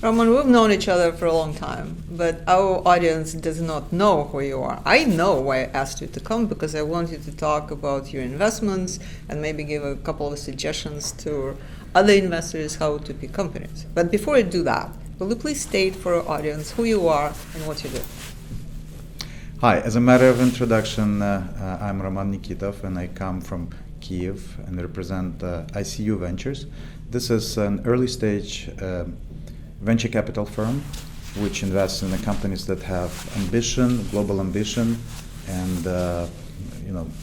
Roman, we've known each other for a long time, but our audience does not know who you are. I know why I asked you to come, because I want you to talk about your investments and maybe give a couple of suggestions to other investors how to pick companies. But before I do that, will you please state for our audience who you are and what you do? Hi, as a matter of introduction, I'm Roman Nikitov and I come from Kiev and represent ICU Ventures. This is an early stage venture capital firm which invests in the companies that have ambition, global ambition, and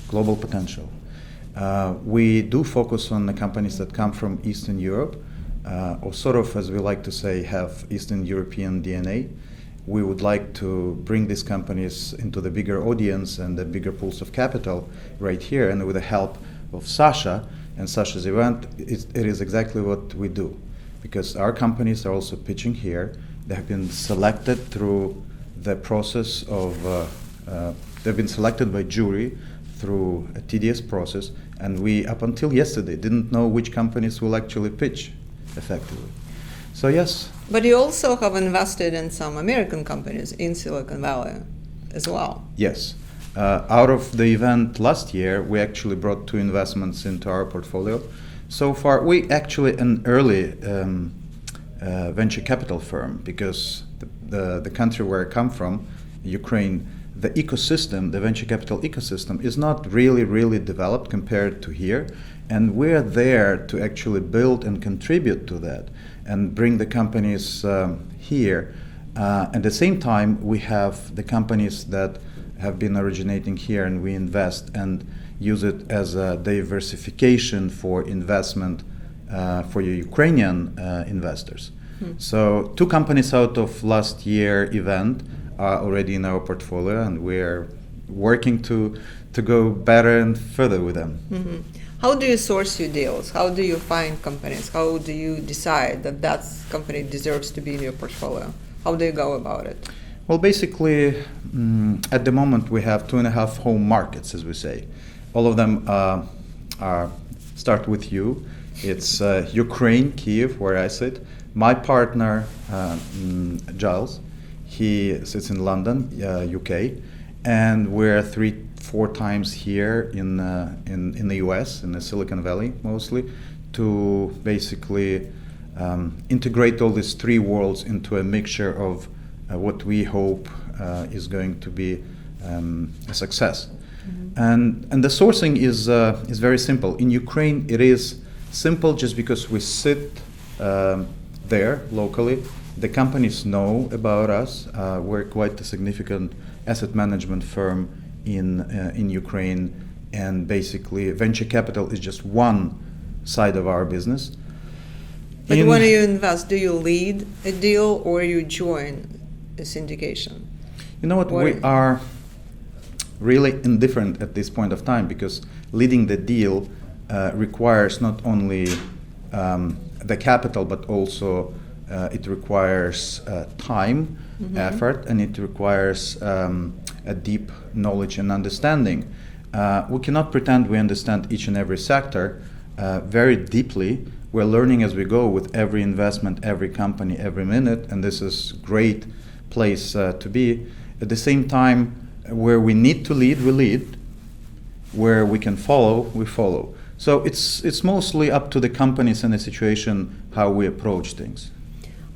global potential. We do focus on the companies that come from Eastern Europe, or sort of, as we like to say, have Eastern European DNA. We would like to bring these companies into the bigger audience and the bigger pools of capital right here, and with the help of Sasha and Sasha's event, it is exactly what we do. Because our companies are also pitching here. They have been selected through the process of, they've been selected by jury through a tedious process, and we, up until yesterday, didn't know which companies will actually pitch effectively. So yes. But you also have invested in some American companies in Silicon Valley as well. Yes. Out of the event last year, we actually brought 2 investments into our portfolio. So far, we actually an early venture capital firm, because the country where I come from, Ukraine, the ecosystem, the venture capital ecosystem is not really developed compared to here. And we're there to actually build and contribute to that and bring the companies here. At the same time, we have the companies that have been originating here, and we invest and use it as a diversification for investment for your Ukrainian investors. So 2 companies out of last year event are already in our portfolio, and we're working to go better and further with them. Mm-hmm. How do you source your deals? How do you find companies? How do you decide that company deserves to be in your portfolio? How do you go about it? Well, basically, at the moment we have 2.5 home markets, as we say. All of them start with you. It's Ukraine, Kiev, where I sit. My partner, Giles, he sits in London, UK, and we're 3-4 times here in the US, in the Silicon Valley mostly, to basically integrate all these 3 worlds into a mixture of what we hope is going to be a success. Mm-hmm. And the sourcing is very simple. In Ukraine, it is simple just because we sit there locally. The companies know about us. We're quite a significant asset management firm in Ukraine, and basically venture capital is just one side of our business. But when you invest, do you lead a deal or you join a syndication? You know what? We are really indifferent at this point of time, because leading the deal requires not only the capital, but also it requires time, mm-hmm. effort, and it requires a deep knowledge and understanding. We cannot pretend we understand each and every sector very deeply. We're learning as we go with every investment, every company, every minute, and this is a great place to be. At the same time, where we need to lead, we lead. Where we can follow, we follow. So it's mostly up to the companies and the situation how we approach things.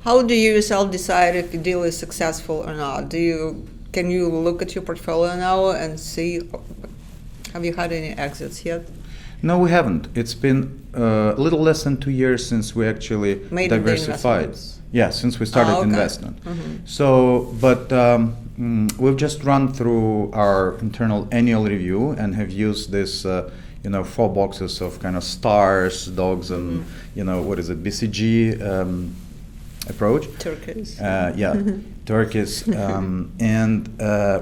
How do you yourself decide if a deal is successful or not? Can you look at your portfolio now and see, have you had any exits yet? No, we haven't. It's been a little less than 2 years since we actually made diversified. Yeah, since we started okay. investment. Mm-hmm. So, but we've just run through our internal annual review and have used this, 4 boxes of kind of stars, dogs, and BCG approach. Turkeys. Turkeys. And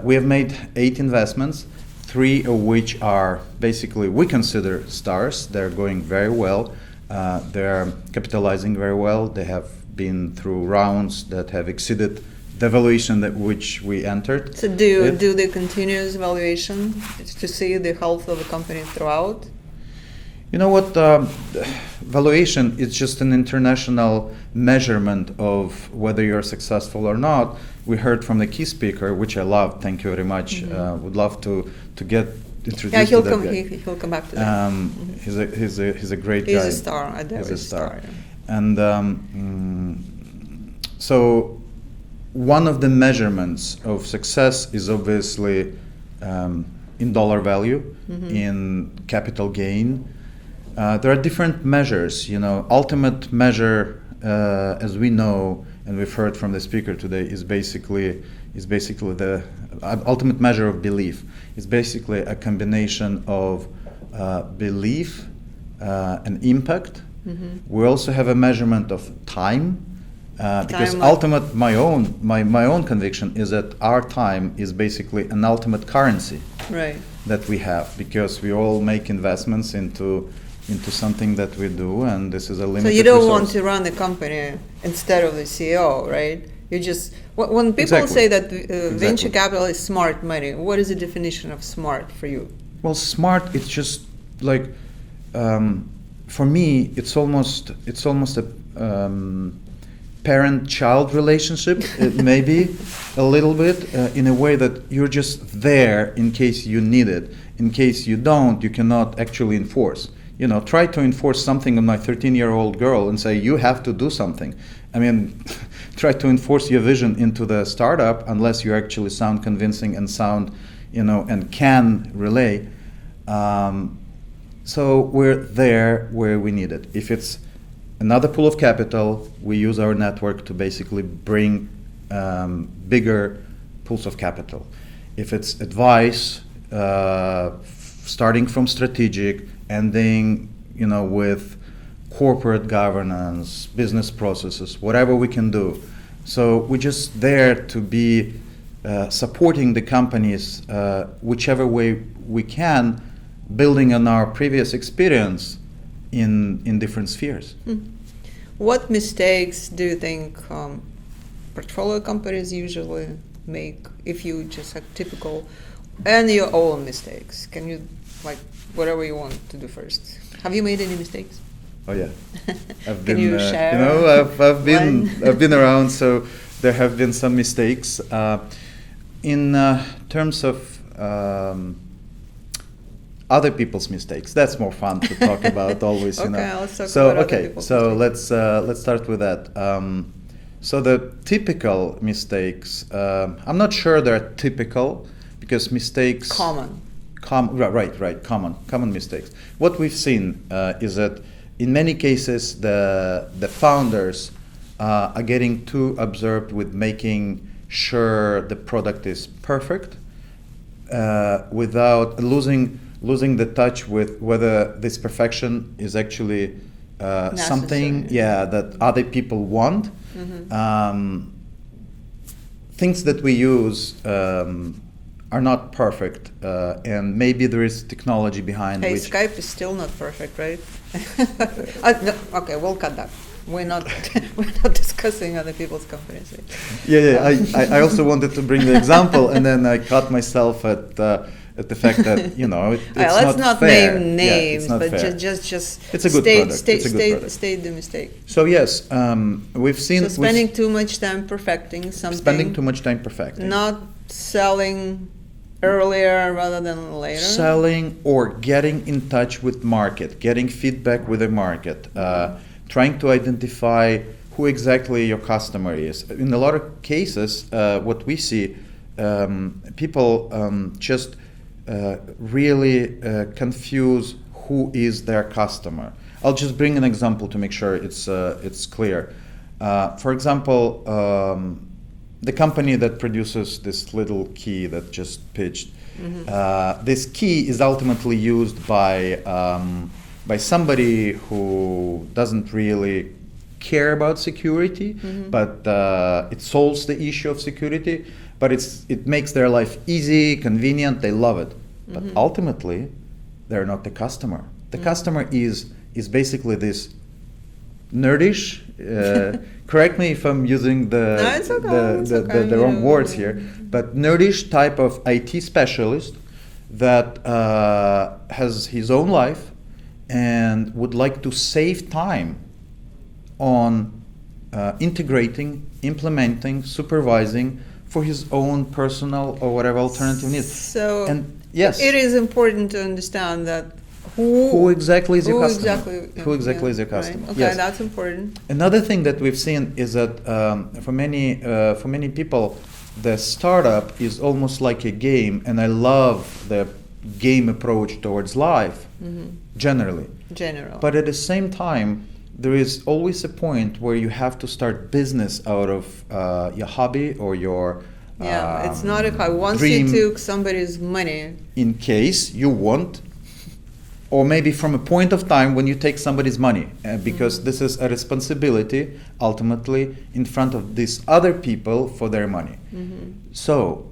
we have made 8 investments, 3 of which are basically we consider stars. They're going very well. They're capitalizing very well. They have been through rounds that have exceeded the valuation at which we entered. So do the continuous valuation to see the health of the company throughout? You know what? Valuation is just an international measurement of whether you're successful or not. We heard from the key speaker, which I love. Thank you very much. Would love to get introduced. Yeah, he'll to come. that guy. He'll come back to that. He's a great guy. He's a star. He's a star. Yeah. And so one of the measurements of success is obviously in dollar value, in capital gain. There are different measures. Ultimate measure, as we know, and we've heard from the speaker today, is basically the ultimate measure of belief. It's basically a combination of belief and impact. We also have a measurement of time, because my own conviction is that our time is basically an ultimate currency that we have, because we all make investments into something that we do, and this is a limited So you don't resource. want to run the company instead of the CEO, right? You just when people say that venture capital is smart money, what is the definition of smart for you? Well, smart, it's just like for me, it's almost a parent-child relationship, maybe a little bit, in a way that you're just there in case you need it. In case you don't, you cannot actually enforce. Try to enforce something on my 13-year-old girl and say, you have to do something. I mean, try to enforce your vision into the startup unless you actually sound convincing and and can relay. So we're there where we need it. If it's another pool of capital, we use our network to basically bring bigger pools of capital. If it's advice, starting from strategic, ending, with corporate governance, business processes, whatever we can do. So we're just there to be supporting the companies whichever way we can, building on our previous experience in different spheres. What mistakes do you think portfolio companies usually make, if you just have typical, and your own mistakes? Can you, whatever you want to do first. Have you made any mistakes? Oh yeah, I've Can been. you share I've been around, so there have been some mistakes. In terms of other people's mistakes, that's more fun to talk about always. Let's talk about other people's mistakes. Let's start with that. So the typical mistakes, I'm not sure they're typical, because mistakes. Common mistakes. What we've seen is that in many cases the founders are getting too absorbed with making sure the product is perfect, without losing the touch with whether this perfection is actually something that other people want. Things that we use are not perfect, and maybe there is technology behind which... Skype is still not perfect, right? No, okay, we'll cut that. We're not discussing other people's companies. Right? I also wanted to bring the example, and then I caught myself at the fact that it's let's not fair. name names, but just it's a good product. State the mistake. So yes, we've seen spending too much time perfecting something. Spending too much time perfecting. Not selling earlier rather than later. Selling or getting in touch with market, getting feedback with the market, trying to identify who exactly your customer is. In a lot of cases, what we see, people just really confuse who is their customer. I'll just bring an example to make sure it's clear. For example, the company that produces this little key that just pitched, this key is ultimately used by somebody who doesn't really care about security, but it solves the issue of security. But it makes their life easy, convenient. They love it. But ultimately, they're not the customer. The customer is basically this nerdish. Correct me if I'm using the wrong words here. But nerdish type of IT specialist that has his own life, and would like to save time on integrating, implementing, supervising for his own personal or whatever alternative needs. So and yes, it is important to understand that who exactly is your who customer? exactly, Who exactly yeah, is your customer? Right. Okay, Yes. that's important. Another thing that we've seen is that for many people, the startup is almost like a game, and I love the game approach towards life generally. General. But at the same time, there is always a point where you have to start business out of your hobby or your it's not a once dream, you took somebody's money. in case you want, or maybe from a point of time when you take somebody's money, because this is a responsibility ultimately in front of these other people for their money. So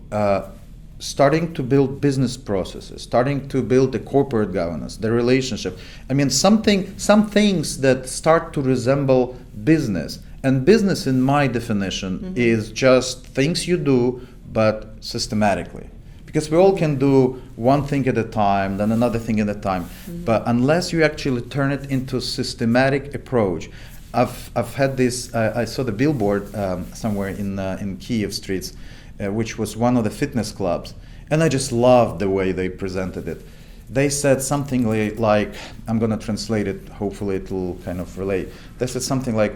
starting to build business processes, starting to build the corporate governance, the relationship. I mean, some things that start to resemble business. And business, in my definition, is just things you do, but systematically. Because we all can do one thing at a time, then another thing at a time. But unless you actually turn it into a systematic approach, I've had this. I saw the billboard somewhere in Kiev streets, which was one of the fitness clubs, and I just loved the way they presented it. They said something like, I'm going to translate it. Hopefully, it will kind of relate. They said something like,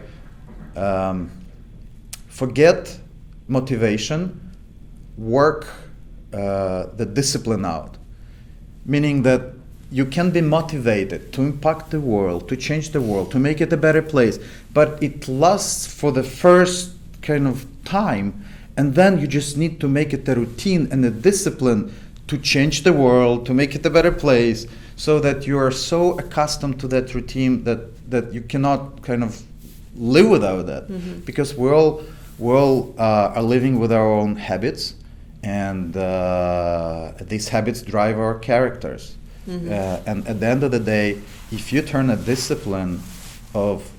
forget motivation, work the discipline out. Meaning that you can be motivated to impact the world, to change the world, to make it a better place, but it lasts for the first kind of time, and then you just need to make it a routine and a discipline to change the world, to make it a better place, so that you are so accustomed to that routine that you cannot kind of live without that. Because we all are living with our own habits, and these habits drive our characters. And at the end of the day, if you turn a discipline of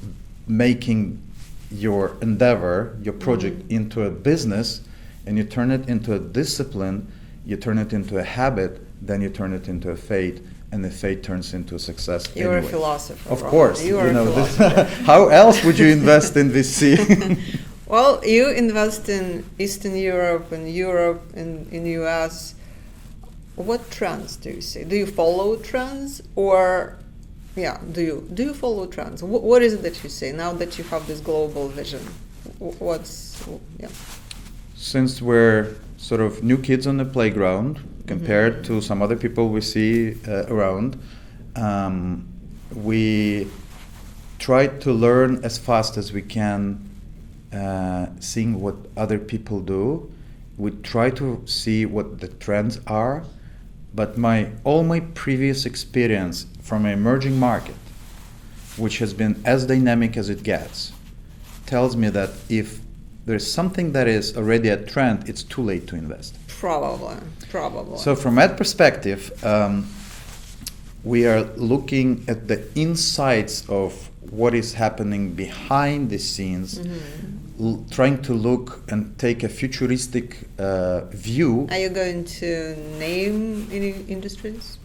making your endeavor, your project, into a business, and you turn it into a discipline, you turn it into a habit, then you turn it into a fate, and the fate turns into a success. You're anyway. a philosopher. Of Roman. course. You are a philosopher. How else would you invest in VC? Well, you invest in Eastern Europe and Europe and in US. What trends do you see? Do you follow trends, or do you follow trends? What is it that you see now that you have this global vision? Since we're sort of new kids on the playground compared to some other people we see around, we try to learn as fast as we can, seeing what other people do. We try to see what the trends are, but all my previous experience from an emerging market, which has been as dynamic as it gets, tells me that if there's something that is already a trend, it's too late to invest. Probably. So from that perspective, we are looking at the insights of what is happening behind the scenes, trying to look and take a futuristic view. Are you going to name any industries?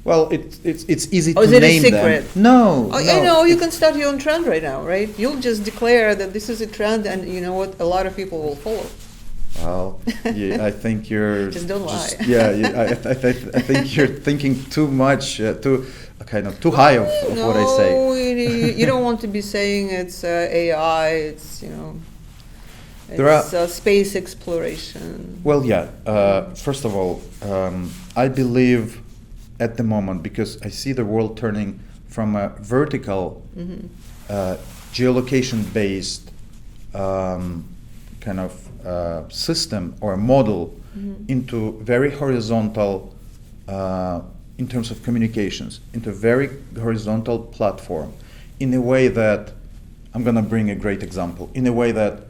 Well, it's easy to is it name a secret? them. No. I know you can start your own trend right now, right? You'll just declare that this is a trend, and you know what? A lot of people will follow. Well, I think you're just don't lie. I think you're thinking too much, too high of what I say. No, you don't want to be saying it's AI. It's it's space exploration. Well, first of all, I believe at the moment, because I see the world turning from a vertical, geolocation-based kind of system or a model into very horizontal in terms of communications, into a very horizontal platform, in a way that, I'm going to bring a great example, in a way that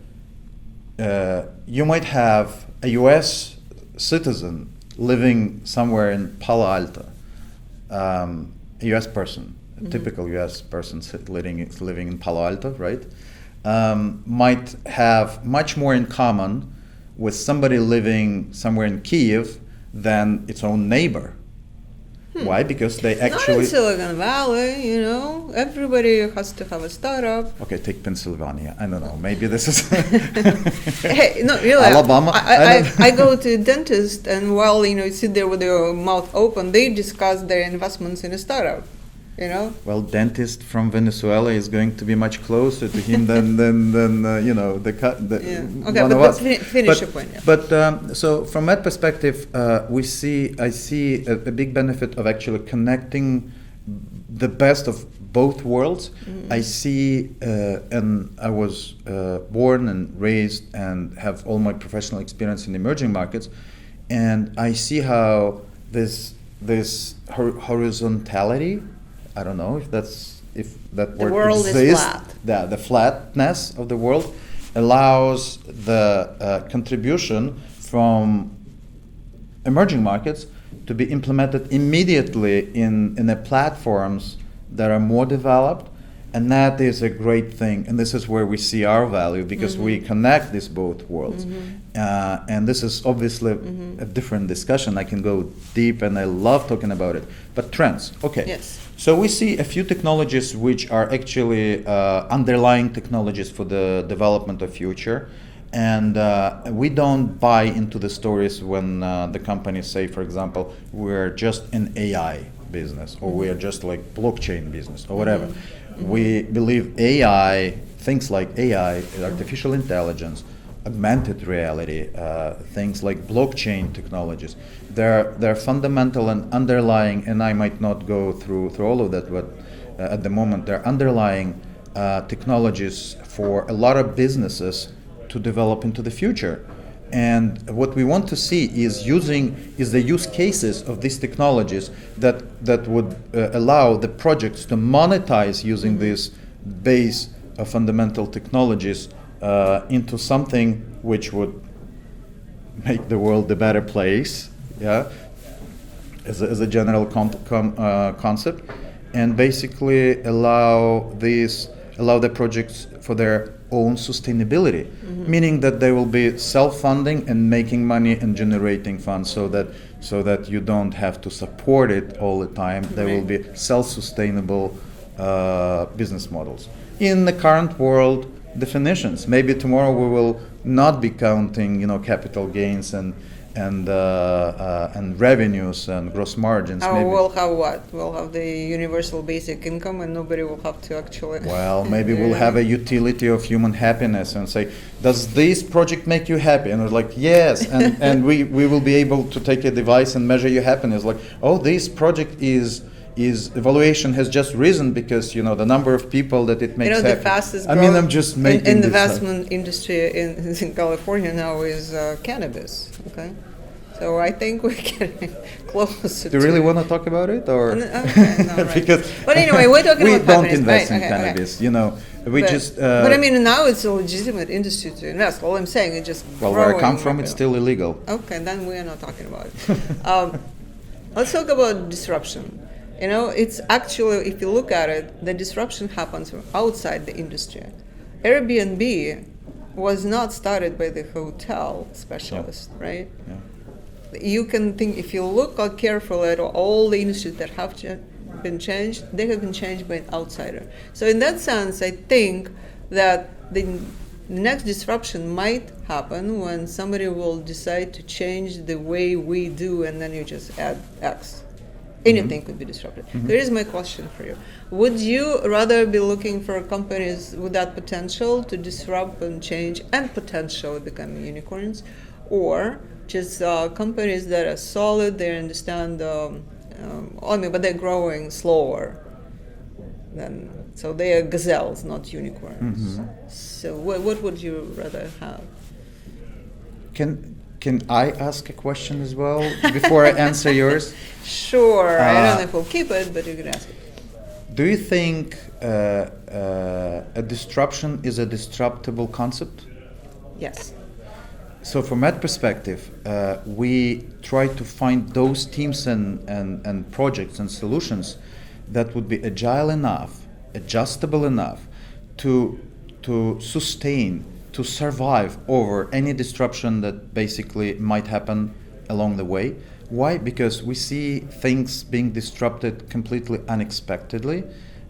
you might have a US citizen living somewhere in Palo Alto, a US person, a typical US person living in Palo Alto, right? Might have much more in common with somebody living somewhere in Kiev than its own neighbor. Why? Because they Not in actually... Silicon Valley, you know. Everybody has to have a startup. Okay, take Pennsylvania. I don't know. Maybe this is... Hey, no, really. Alabama. I go to a dentist, and while, you know, you sit there with your mouth open, they discuss their investments in a startup. You know? Well, dentist from Venezuela is going to be much closer to him than you know the Yeah. Okay, one but of us. finish your point. Yeah. But so from that perspective, I see a big benefit of actually connecting the best of both worlds. Mm-hmm. I see, and I was born and raised and have all my professional experience in emerging markets, and I see how this horizontality. I don't know if that word world exists. is flat. The flatness of the world allows the contribution from emerging markets to be implemented immediately in the platforms that are more developed, and that is a great thing. And this is where we see our value, because we connect these both worlds. And this is obviously a different discussion. I can go deep, and I love talking about it. But trends, okay. Yes. So we see a few technologies which are actually underlying technologies for the development of future. And we don't buy into the stories when the companies say, for example, we're just an AI business, or we are just like blockchain business, or whatever. We believe AI, things like AI, artificial intelligence, augmented reality, things like blockchain technologies, they're fundamental and underlying, and I might not go through all of that, but at the moment they're underlying technologies for a lot of businesses to develop into the future. And what we want to see is the use cases of these technologies that would allow the projects to monetize using this base of fundamental technologies into something which would make the world a better place, yeah, as a general concept, and basically allow the projects for their own sustainability, meaning that they will be self-funding and making money and generating funds, so that you don't have to support it all the time. They will be self-sustainable business models. In the current world definitions, maybe tomorrow we will not be counting, capital gains and revenues and gross margins. Oh, we'll have what? We'll have the universal basic income, and nobody will have to actually... Well, maybe we'll have a utility of human happiness and say, does this project make you happy? And it's like, yes. And we will be able to take a device and measure your happiness. Like, oh, this project is evaluation has just risen because the number of people that it makes happy. The fastest growth I'm just making in the investment industry in California now is cannabis. Okay, so I think we're getting closer. Do you really want to talk about it, or? Okay, no, right. Because but anyway, we're talking about we don't companies. invest Right, in cannabis. Okay. But I mean, now it's a legitimate industry to invest. All I'm saying is just well, where I come from, it's still illegal. Okay, then we are not talking about it. Let's talk about disruption. It's actually, if you look at it, the disruption happens from outside the industry. Airbnb was not started by the hotel specialist, right? Yeah. You can think, if you look carefully at all the industries that have been changed, they have been changed by an outsider. So in that sense, I think that the next disruption might happen when somebody will decide to change the way we do, and then you just add X. Anything could be disrupted. Here is my question for you. Would you rather be looking for companies with that potential to disrupt and change and potentially become unicorns, or just companies that are solid, they understand, but they're growing slower so they are gazelles, not unicorns. So what would you rather have? Can I ask a question as well before I answer yours? Sure. I don't know if we'll keep it, but you can ask it. Do you think a disruption is a disruptable concept? Yes. So from that perspective, we try to find those teams and projects and solutions that would be agile enough, adjustable enough to sustain, to survive over any disruption that basically might happen along the way, Why? Because we see things being disrupted completely unexpectedly,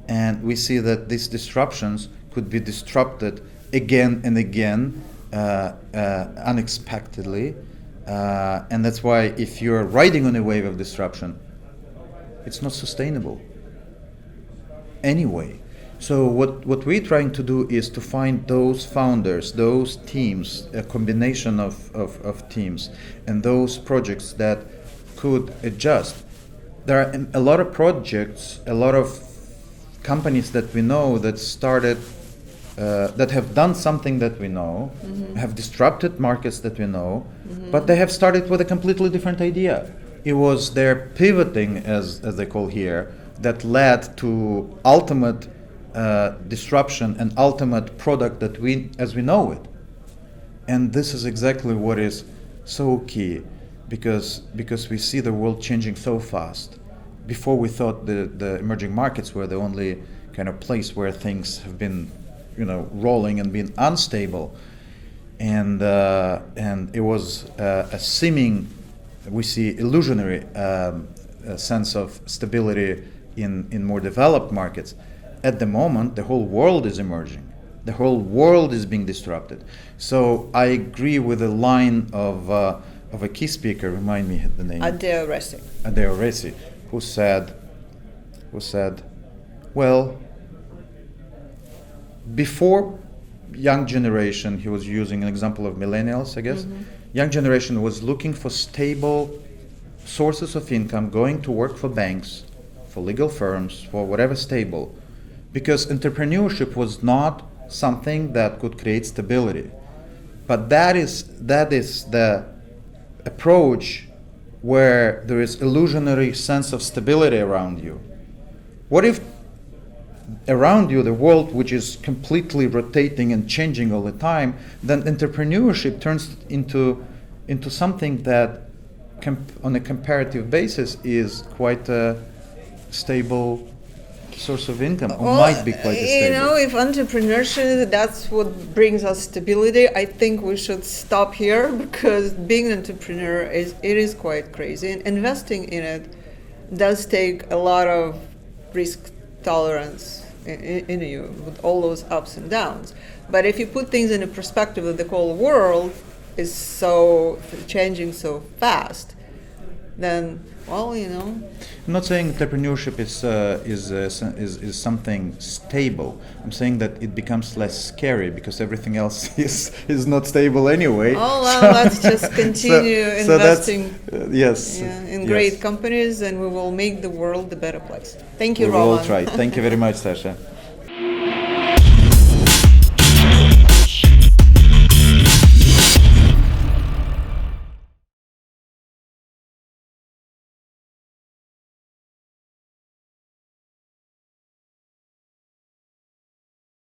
and we see that these disruptions could be disrupted again and again unexpectedly. And that's why if you're riding on a wave of disruption, it's not sustainable anyway. So what we're trying to do is to find those founders, those teams, a combination of teams, and those projects that could adjust. There are a lot of projects, a lot of companies that we know that started, that have done something that we know, have disrupted markets that we know, but they have started with a completely different idea. It was their pivoting, as they call here, that led to ultimate disruption and ultimate product that as we know it. And this is exactly what is so key, because we see the world changing so fast. Before we thought the emerging markets were the only kind of place where things have been, rolling and been unstable, and it was a seeming, we see illusionary sense of stability in more developed markets. At the moment, the whole world is emerging. The whole world is being disrupted. So I agree with the line of a key speaker. Remind me the name. Adeo, who said, well, before young generation, he was using an example of millennials, I guess. Young generation was looking for stable sources of income, going to work for banks, for legal firms, for whatever stable, because entrepreneurship was not something that could create stability. But that is the approach where there is illusionary sense of stability around you. What if around you the world, which is completely rotating and changing all the time, then entrepreneurship turns into something that on a comparative basis is quite a stable source of income, or might be quite stable. If entrepreneurship, that's what brings us stability, I think we should stop here, because being an entrepreneur is quite crazy, and investing in it does take a lot of risk tolerance in you, with all those ups and downs. But if you put things in a perspective that the whole world is so changing so fast, then, well, I'm not saying entrepreneurship is something stable. I'm saying that it becomes less scary because everything else is not stable anyway. Oh, well, let's just continue investing in great companies, and we will make the world a better place. Thank you, Roman. We will try. Thank you very much, Sasha.